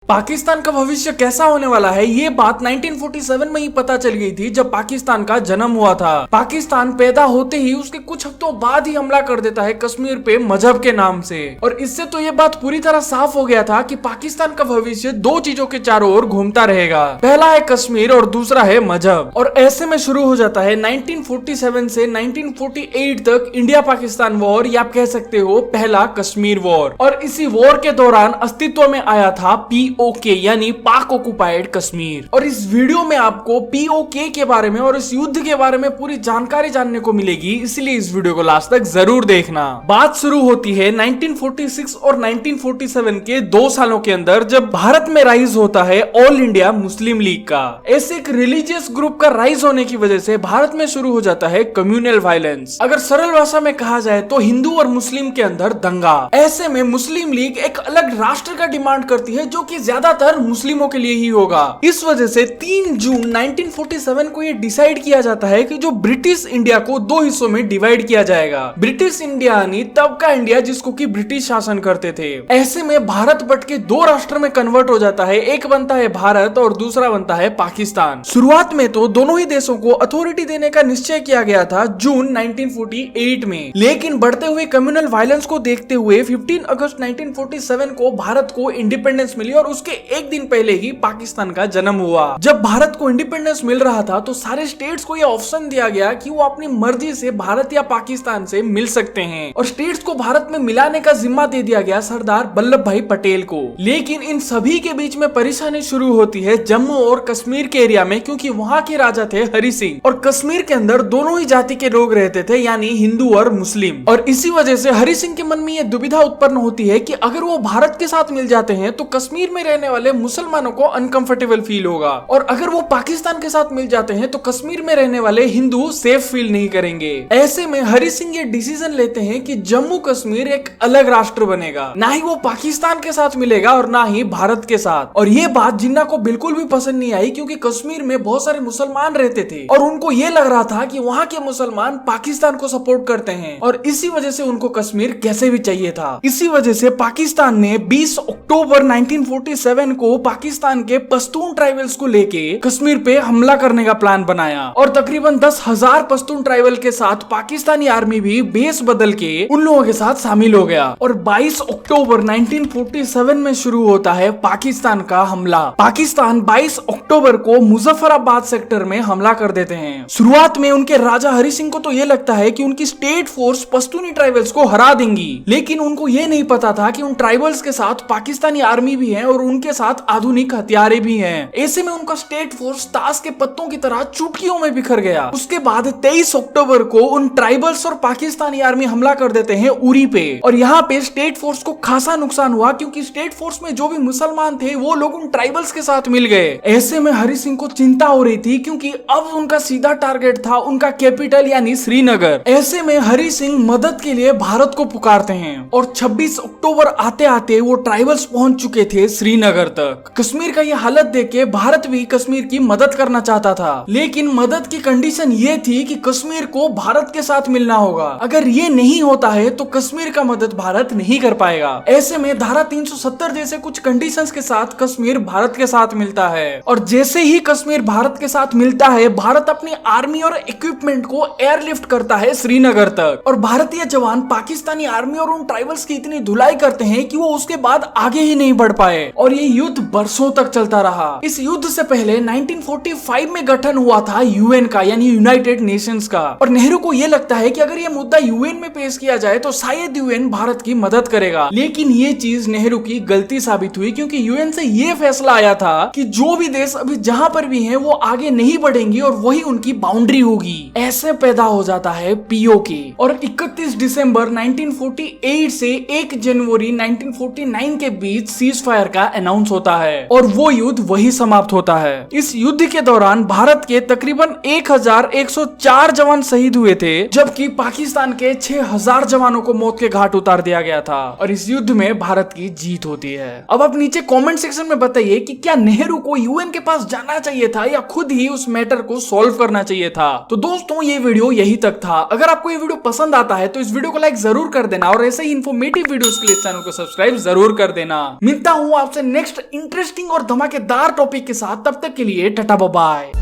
पाकिस्तान का भविष्य कैसा होने वाला है ये बात 1947 में ही पता चल गई थी जब पाकिस्तान का जन्म हुआ था। पाकिस्तान पैदा होते ही उसके कुछ हफ्तों बाद ही हमला कर देता है कश्मीर पे मजहब के नाम से। और इससे तो ये बात पूरी तरह साफ हो गया था कि पाकिस्तान का भविष्य दो चीजों के चारों ओर घूमता रहेगा, पहला है कश्मीर और दूसरा है मजहब। और ऐसे में शुरू हो जाता है 1947 से 1948 तक इंडिया पाकिस्तान वॉर, या आप कह सकते हो पहला कश्मीर वॉर। और इसी वॉर के दौरान अस्तित्व में आया था POK यानी पाक ऑक्युपाइड कश्मीर। और इस वीडियो में आपको POK के बारे में और इस युद्ध के बारे में पूरी जानकारी जानने को मिलेगी, इसलिए इस वीडियो को लास्ट तक जरूर देखना। बात शुरू होती है 1946 और 1947 के 2 सालों के अंदर, जब भारत में राइज होता है ऑल इंडिया मुस्लिम लीग का। ऐसे एक रिलीजियस ग्रुप का राइज होने की वजह से भारत में शुरू हो जाता है कम्युनल वायलेंस। अगर सरल भाषा में कहा जाए तो हिंदू और मुस्लिम के अंदर दंगा। ऐसे में मुस्लिम लीग एक अलग राष्ट्र का डिमांड करती है जो कि ज्यादातर मुस्लिमों के लिए ही होगा। इस वजह से 3 जून 1947 को यह डिसाइड किया जाता है कि जो ब्रिटिश इंडिया को 2 हिस्सों में डिवाइड किया जाएगा। ब्रिटिश इंडिया यानी तब का इंडिया जिसको कि ब्रिटिश शासन करते थे। ऐसे में भारत बट के 2 राष्ट्र में कन्वर्ट हो जाता है, एक बनता है भारत और दूसरा बनता है पाकिस्तान। शुरुआत में तो दोनों ही देशों को अथॉरिटी देने का निश्चय किया गया था जून 1948 में, लेकिन बढ़ते हुए कम्युनल वायलेंस को देखते हुए 15 अगस्त 1947 को भारत को इंडिपेंडेंस मिली और उसके एक दिन पहले ही पाकिस्तान का जन्म हुआ। जब भारत को इंडिपेंडेंस मिल रहा था तो सारे स्टेट्स को यह ऑप्शन दिया गया कि वो अपनी मर्जी से भारत या पाकिस्तान से मिल सकते हैं, और स्टेट्स को भारत में मिलाने का जिम्मा दे दिया गया सरदार वल्लभ भाई पटेल को। लेकिन इन सभी के बीच में परेशानी शुरू होती है जम्मू और कश्मीर के एरिया में, क्योंकि वहाँ के राजा थे हरि सिंह और कश्मीर के अंदर दोनों ही जाति के लोग रहते थे, यानी हिंदू और मुस्लिम। और इसी वजह से हरि सिंह के मन में यह दुविधा उत्पन्न होती है कि अगर वो भारत के साथ मिल जाते हैं तो कश्मीर में रहने वाले मुसलमानों को अनकंफर्टेबल फील होगा, और अगर वो पाकिस्तान के साथ मिल जाते हैं तो कश्मीर में रहने वाले हिंदू सेफ फील नहीं करेंगे। ऐसे में हरि सिंह ये डिसीजन लेते हैं कि जम्मू कश्मीर एक अलग राष्ट्र बनेगा, ना ही वो पाकिस्तान के साथ मिलेगा और ना ही भारत के साथ। और ये बात जिन्ना को बिल्कुल भी पसंद नहीं आई, क्योंकि कश्मीर में बहुत सारे मुसलमान रहते थे और उनको ये लग रहा था कि वहाँ के मुसलमान पाकिस्तान को सपोर्ट करते हैं, और इसी वजह से उनको कश्मीर कैसे भी चाहिए था। इसी वजह से पाकिस्तान ने 20 अक्टूबर 1947 को पाकिस्तान के पश्तून ट्राइबल्स को लेके कश्मीर पे हमला करने का प्लान बनाया, और तकरीबन 10,000 पश्तून ट्राइबल के साथ पाकिस्तानी आर्मी भी बेस बदल के उन लोगों के साथ शामिल हो गया। और 22 अक्टूबर 1947 में शुरू होता है पाकिस्तान का हमला। पाकिस्तान 22 अक्टूबर को मुजफ्फराबाद सेक्टर में हमला कर देते हैं। शुरुआत में उनके राजा हरि सिंह को तो ये लगता है कि उनकी स्टेट फोर्स पश्तूनी ट्राइबल्स को हरा देंगी, लेकिन उनको ये नहीं पता था कि उन ट्राइबल्स के साथ पाकिस्तानी आर्मी भी है और उनके साथ आधुनिक हथियारे भी हैं। ऐसे में उनका स्टेट फोर्स ताश के पत्तों की तरह चुटकियों में बिखर गया। उसके बाद 23 अक्टूबर को उन ट्राइबल्स और पाकिस्तानी आर्मी हमला कर देते हैं उरी पे, और यहाँ पे स्टेट फोर्स को खासा नुकसान हुआ, क्योंकि स्टेट फोर्स में जो भी मुसलमान थे वो लोग उन ट्राइबल्स के साथ मिल गए। ऐसे में हरि सिंह को चिंता हो रही थी, क्योंकि अब उनका सीधा टारगेट था उनका कैपिटल यानी श्रीनगर। ऐसे में हरि सिंह मदद के लिए भारत को पुकारते हैं, और 26 अक्टूबर आते आते वो ट्राइबल्स पहुंच चुके थे श्रीनगर तक। कश्मीर का ये हालत देख के भारत भी कश्मीर की मदद करना चाहता था, लेकिन मदद की कंडीशन ये थी कि कश्मीर को भारत के साथ मिलना होगा। अगर ये नहीं होता है तो कश्मीर का मदद भारत नहीं कर पाएगा। ऐसे में धारा 370 जैसे कुछ कंडीशंस के साथ कश्मीर भारत के साथ मिलता है, और जैसे ही कश्मीर भारत के साथ मिलता है, भारत अपनी आर्मी और इक्विपमेंट को एयरलिफ्ट करता है श्रीनगर तक, और भारतीय जवान पाकिस्तानी आर्मी और उन ट्राइबल्स की इतनी धुलाई करते हैं कि वो उसके बाद आगे ही नहीं बढ़ पाए, और ये युद्ध बरसों तक चलता रहा। इस युद्ध से पहले 1945 में गठन हुआ था यूएन का यानी यूनाइटेड नेशंस का, और नेहरू को यह लगता है कि अगर ये मुद्दा यूएन में पेश किया जाए तो शायद यूएन भारत की मदद करेगा। लेकिन ये चीज नेहरू की गलती साबित हुई, क्योंकि यूएन से ये फैसला आया था कि जो भी देश अभी जहां पर भी हैं वो आगे नहीं बढ़ेंगे और वही उनकी बाउंड्री होगी। ऐसे पैदा हो जाता है POK, और 31 दिसंबर 1948 से 1 जनवरी 1949 के बीच सीज फायर का अनाउंस होता है, और वो युद्ध वही समाप्त होता है। इस युद्ध के दौरान भारत के तकरीबन 1104 जवान शहीद हुए थे, जबकि पाकिस्तान के 6000 जवानों को मौत के घाट उतार दिया गया था, और इस युद्ध में भारत की जीत होती है। अब आप नीचे कमेंट सेक्शन में बताइए कि क्या नेहरू को यूएन के पास जाना चाहिए था या खुद ही उस मैटर को सॉल्व करना चाहिए था। तो दोस्तों ये वीडियो यही तक था। अगर आपको ये वीडियो पसंद आता है तो इस वीडियो को लाइक जरूर कर देना, और ऐसे ही इन्फॉर्मेटिव वीडियोस के लिए चैनल को सब्सक्राइब जरूर कर देना। मिलता हूँ आप आपसे नेक्स्ट इंटरेस्टिंग और धमाकेदार टॉपिक के साथ। तब तक के लिए टाटा बाय बाय।